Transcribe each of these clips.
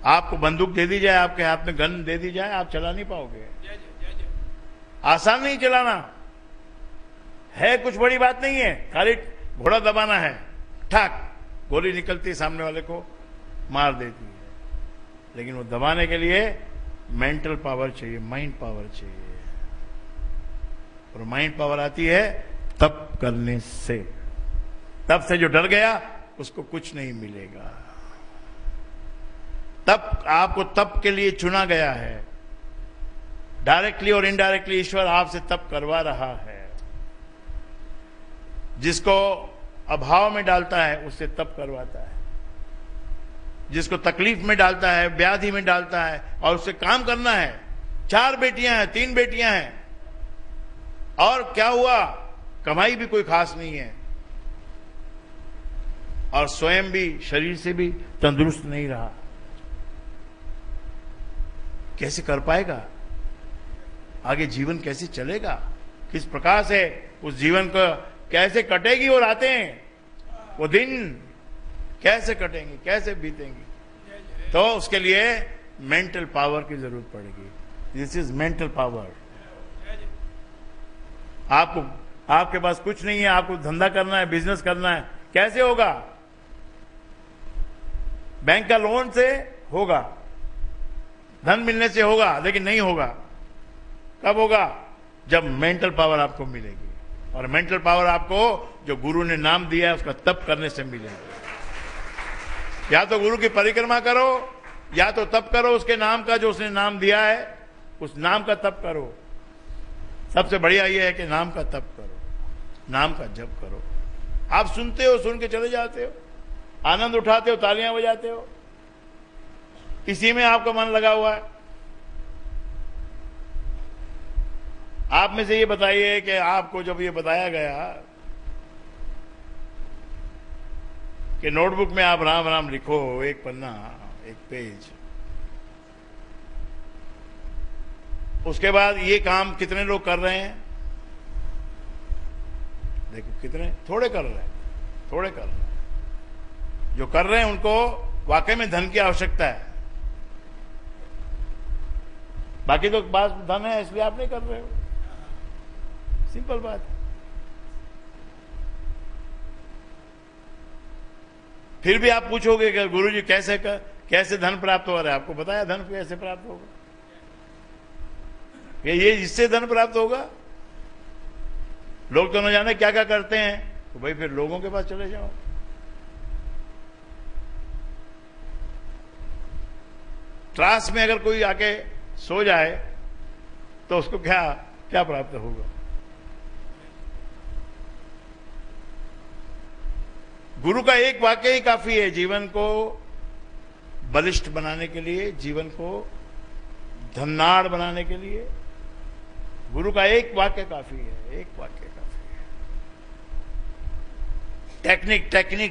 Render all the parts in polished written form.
आपको बंदूक दे दी जाए, आपके हाथ में गन दे दी जाए, आप चला नहीं पाओगे। आसान नहीं चलाना है, कुछ बड़ी बात नहीं है, खाली घोड़ा दबाना है, ठाक गोली निकलती है, सामने वाले को मार देती है। लेकिन वो दबाने के लिए मेंटल पावर चाहिए, माइंड पावर चाहिए। और माइंड पावर आती है तप करने से। तप से जो डर गया उसको कुछ नहीं मिलेगा। तप, आपको तप के लिए चुना गया है। डायरेक्टली और इनडायरेक्टली ईश्वर आपसे तप करवा रहा है। जिसको अभाव में डालता है उससे तप करवाता है, जिसको तकलीफ में डालता है, व्याधि में डालता है, और उससे काम करना है। 4 बेटियां हैं, 3 बेटियां हैं, और क्या हुआ, कमाई भी कोई खास नहीं है, और स्वयं भी शरीर से भी तंदुरुस्त नहीं रहा। कैसे कर पाएगा? आगे जीवन कैसे चलेगा? किस प्रकार से उस जीवन को कैसे कटेगी? वो रातें, वो दिन कैसे कटेंगे, कैसे बीतेंगे? तो उसके लिए मेंटल पावर की जरूरत पड़ेगी। This is mental power. आपके पास कुछ नहीं है, आपको धंधा करना है, बिजनेस करना है, कैसे होगा? बैंक का लोन से होगा, धन मिलने से होगा, लेकिन नहीं होगा। कब होगा? जब मेंटल पावर आपको मिलेगी। और मेंटल पावर आपको जो गुरु ने नाम दिया है उसका तप करने से मिलेगी। या तो गुरु की परिक्रमा करो, या तो तप करो उसके नाम का, जो उसने नाम दिया है उस नाम का तप करो। सबसे बढ़िया यह है कि नाम का तप करो, नाम का जप करो। आप सुनते हो, सुन के चले जाते हो, आनंद उठाते हो, तालियां बजाते हो, इसी में आपका मन लगा हुआ है। आप में से ये बताइए कि आपको जब ये बताया गया कि नोटबुक में आप राम राम लिखो, एक पन्ना, एक पेज, उसके बाद ये काम कितने लोग कर रहे हैं? देखो कितने, थोड़े कर रहे हैं, थोड़े कर रहे हैं। जो कर रहे हैं उनको वाकई में धन की आवश्यकता है, बाकी तो पास धन है इसलिए आप नहीं कर रहे हो। सिंपल बात है। फिर भी आप पूछोगे कि गुरुजी कैसे धन प्राप्त हो रहा है? आपको बताया धन कैसे प्राप्त होगा, ये इससे धन प्राप्त होगा। लोग तो न जाने क्या क्या करते हैं, तो भाई फिर लोगों के पास चले जाओ। त्रास में अगर कोई आके सो जाए तो उसको क्या प्राप्त होगा? गुरु का एक वाक्य ही काफी है जीवन को बलिष्ठ बनाने के लिए, जीवन को धनाढ़ बनाने के लिए। गुरु का एक वाक्य काफी है, एक वाक्य काफी है।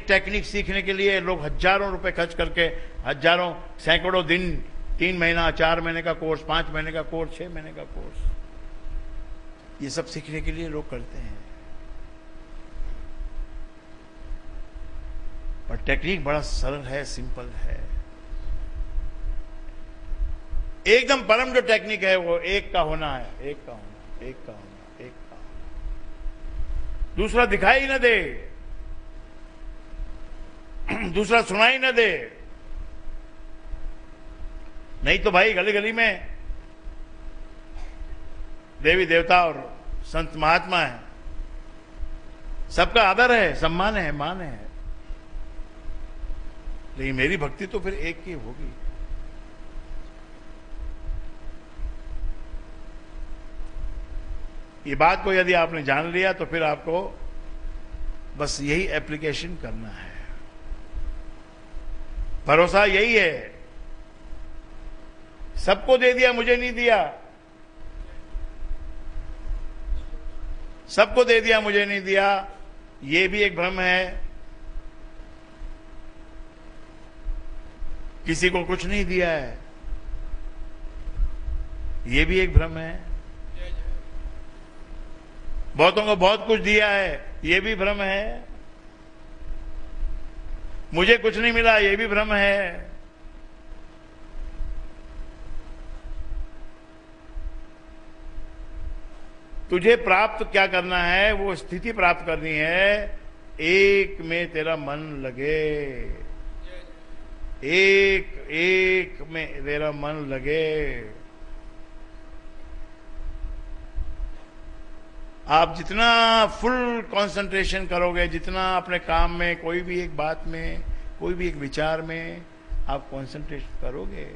टेक्निक सीखने के लिए लोग हजारों रुपए खर्च करके, हजारों सैकड़ों दिन, 3 महीना, 4 महीने का कोर्स, 5 महीने का कोर्स, 6 महीने का कोर्स, ये सब सीखने के लिए लोग करते हैं। पर टेक्निक बड़ा सरल है, सिंपल है। एकदम परम जो टेक्निक है वो एक का होना है, एक का होना, एक का होना, एक का होना। दूसरा दिखाई न दे, दूसरा सुनाई न दे। नहीं तो भाई गली गली में देवी देवता और संत महात्मा है, सबका आदर है, सम्मान है, मान है, लेकिन मेरी भक्ति तो फिर एक की होगी। ये बात को यदि आपने जान लिया तो फिर आपको बस यही एप्लीकेशन करना है। भरोसा यही है, सबको दे दिया, मुझे नहीं दिया, सबको दे दिया, मुझे नहीं दिया, ये भी एक भ्रम है। किसी को कुछ नहीं दिया है, ये भी एक भ्रम है। बहुतों को बहुत कुछ दिया है, ये भी भ्रम है। मुझे कुछ नहीं मिला, ये भी भ्रम है। तुझे प्राप्त क्या करना है, वो स्थिति प्राप्त करनी है, एक में तेरा मन लगे, एक में तेरा मन लगे। आप जितना फुल कंसंट्रेशन करोगे, जितना अपने काम में, कोई भी एक बात में, कोई भी एक विचार में आप कंसंट्रेट करोगे,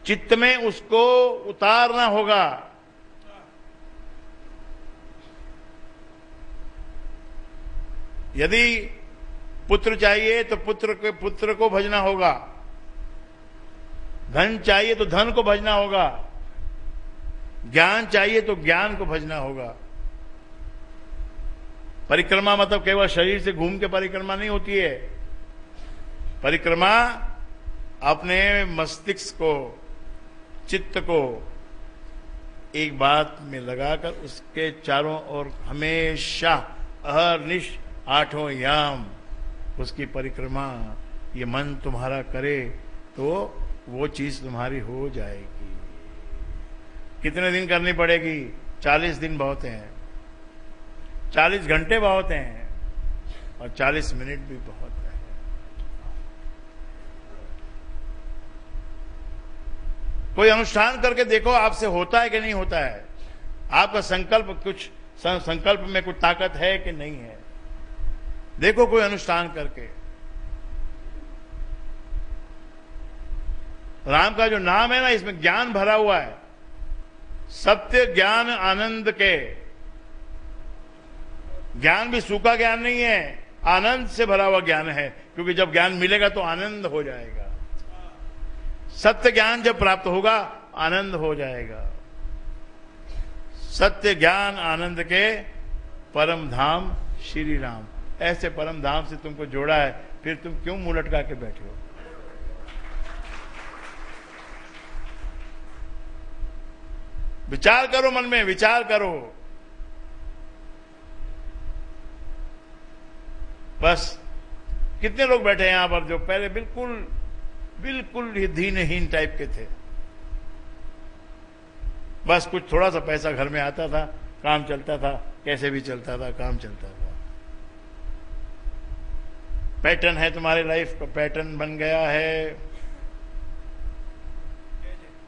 चित्त में उसको उतारना होगा। यदि पुत्र चाहिए तो पुत्र को भजना होगा, धन चाहिए तो धन को भजना होगा, ज्ञान चाहिए तो ज्ञान को भजना होगा। परिक्रमा मतलब केवल शरीर से घूम के परिक्रमा नहीं होती है। परिक्रमा अपने मस्तिष्क को, चित्त को एक बात में लगाकर उसके चारों ओर हमेशा अहर्निश आठों याम उसकी परिक्रमा ये मन तुम्हारा करे तो वो चीज तुम्हारी हो जाएगी। कितने दिन करनी पड़ेगी? 40 दिन बहुत हैं, 40 घंटे बहुत हैं और 40 मिनट भी बहुत है। कोई अनुष्ठान करके देखो आपसे होता है कि नहीं होता है। आपका संकल्प में कुछ ताकत है कि नहीं है। देखो कोई अनुष्ठान करके। राम का जो नाम है ना, इसमें ज्ञान भरा हुआ है। सत्य ज्ञान आनंद के। ज्ञान भी सूखा ज्ञान नहीं है, आनंद से भरा हुआ ज्ञान है, क्योंकि जब ज्ञान मिलेगा तो आनंद हो जाएगा। सत्य ज्ञान जब प्राप्त होगा आनंद हो जाएगा। सत्य ज्ञान आनंद के परम धाम श्री राम। ऐसे परम धाम से तुमको जोड़ा है, फिर तुम क्यों मुंह लटका के बैठे हो? विचार करो, मन में विचार करो। बस कितने लोग बैठे हैं यहां पर जो पहले बिल्कुल ही दीनहीन टाइप के थे। बस कुछ थोड़ा सा पैसा घर में आता था, काम चलता था, कैसे भी चलता था, काम चलता था। पैटर्न है तुम्हारी लाइफ का, पैटर्न बन गया है।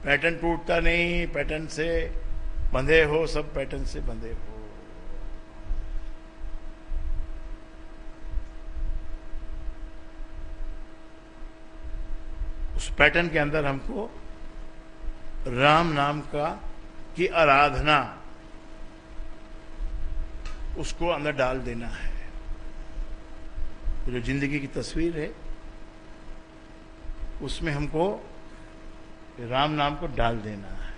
पैटर्न टूटता नहीं, पैटर्न से बंधे हो, सब पैटर्न से बंधे हो। उस पैटर्न के अंदर हमको राम नाम की आराधना, उसको अंदर डाल देना है। जो जिंदगी की तस्वीर है उसमें हमको राम नाम को डाल देना है।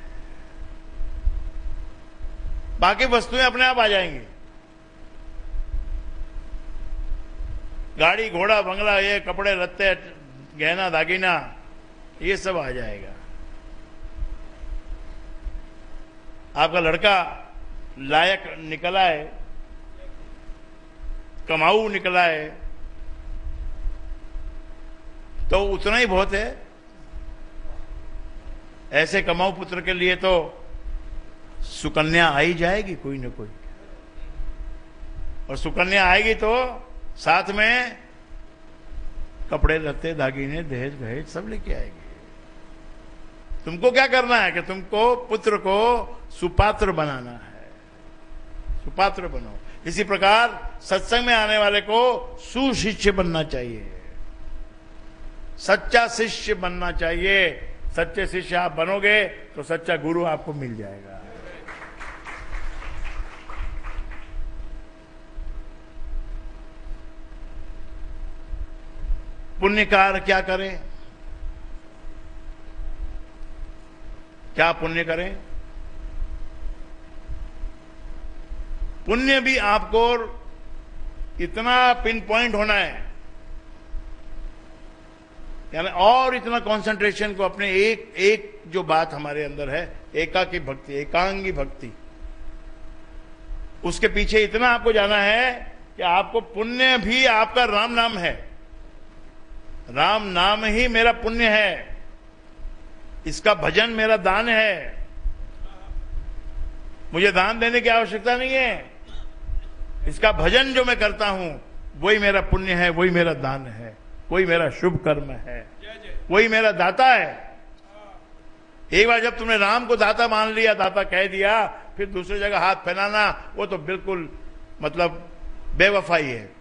बाकी वस्तुएं अपने आप आ जाएंगी। गाड़ी घोड़ा बंगला, ये कपड़े लत्ते, गहना दागिना, ये सब आ जाएगा। आपका लड़का लायक निकला है, कमाऊ निकला है, तो उतना ही बहुत है। ऐसे कमाऊ पुत्र के लिए तो सुकन्या आ ही जाएगी कोई न कोई, और सुकन्या आएगी तो साथ में कपड़े लत्ते दागिने दहेज भहेज सब लेके आएगी। तुमको क्या करना है कि तुमको पुत्र को सुपात्र बनाना है। सुपात्र बनो। इसी प्रकार सत्संग में आने वाले को सुशिष्य बनना चाहिए, सच्चा शिष्य बनना चाहिए। सच्चे शिष्य आप बनोगे तो सच्चा गुरु आपको मिल जाएगा। पुण्य कार्य क्या करें? क्या पुण्य करें? पुण्य भी आपको इतना पिन पॉइंट होना है, यानी और इतना कंसंट्रेशन को अपने एक जो बात हमारे अंदर है, एकाकी भक्ति, एकांगी भक्ति, उसके पीछे इतना आपको जाना है कि आपको पुण्य भी आपका राम नाम है। राम नाम ही मेरा पुण्य है, इसका भजन मेरा दान है। मुझे दान देने की आवश्यकता नहीं है। इसका भजन जो मैं करता हूं वही मेरा पुण्य है, वही मेरा दान है, वही मेरा शुभ कर्म है, वही मेरा दाता है। एक बार जब तुमने राम को दाता मान लिया, दाता कह दिया, फिर दूसरी जगह हाथ फैलाना वो तो बिल्कुल मतलब बेवफाई है।